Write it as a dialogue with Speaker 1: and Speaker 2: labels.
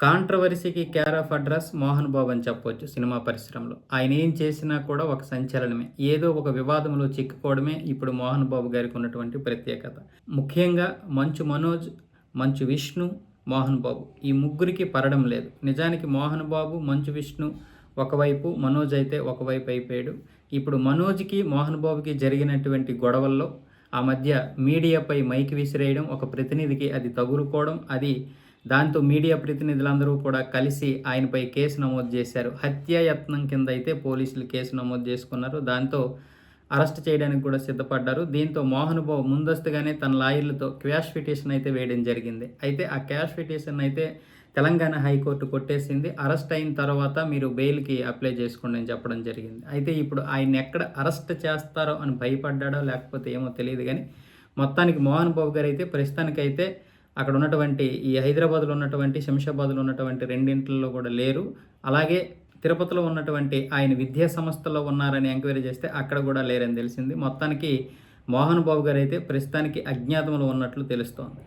Speaker 1: కాంట్రవర్సీకి care of address Mohan Babu అని చెప్పొచ్చు cinema పరిశ్రమలో. ఆయన ఏం చేసినా కూడా ఒక సంచలనమే. ఏదో ఒక వివాదంలో చిక్కుకోవడమే ఇప్పుడు మోహన్ బాబు గారికి ఉన్నటువంటి ప్రత్యేకత. ముఖ్యంగా మంచు మనోజ్, మంచు విష్ణు, మోహన్ బాబు ఈ ముగ్గురికి పడడం లేదు. నిజానికి మోహన్ బాబు, మంచు విష్ణు ఒకవైపు, మనోజ్ అయితే ఒకవైపు అయిపోయాడు. ఇప్పుడు మనోజ్‌కి, మోహన్ బాబుకి జరిగినటువంటి గొడవల్లో ఆ మధ్య మీడియాపై మైక్ విసిరేయడం, ఒక ప్రతినిధికి అది తగులుకోవడం, దాంతో మీడియా ప్రతినిధులందరూ కూడా కలిసి ఆయనపై కేసు నమోదు చేశారు. హత్యాయత్నం కింద అయితే పోలీసులు కేసు నమోదు చేసుకున్నారు. దాంతో అరెస్ట్ చేయడానికి కూడా సిద్ధపడ్డారు. దీంతో మోహన్ బాబు ముందస్తుగానే తన లాయర్లతో క్వాష్ పిటిషన్ అయితే వేయడం జరిగింది. అయితే ఆ క్వాష్ పిటిషన్ అయితే తెలంగాణ హైకోర్టు కొట్టేసింది. అరెస్ట్ అయిన తర్వాత మీరు బెయిల్‌కి అప్లై చేసుకోండి అని చెప్పడం జరిగింది. అయితే ఇప్పుడు ఆయన్ని ఎక్కడ అరెస్ట్ చేస్తారో అని భయపడ్డాడో లేకపోతే ఏమో తెలీదు గానీ, మొత్తానికి మోహన్ బాబు గారైతే ప్రస్తుతానికైతే అక్కడ ఉన్నటువంటి ఈ హైదరాబాద్‌లో ఉన్నటువంటి, శంషాబాద్‌లో ఉన్నటువంటి రెండింటిల్లో కూడా లేరు. అలాగే తిరుపతిలో ఉన్నటువంటి ఆయన విద్యా సంస్థల్లో ఉన్నారని ఎంక్వైరీ చేస్తే అక్కడ కూడా లేరని తెలిసింది. మొత్తానికి మోహన్ బాబు గారైతే ప్రస్తుతానికి అజ్ఞాతంలో ఉన్నట్లు తెలుస్తోంది.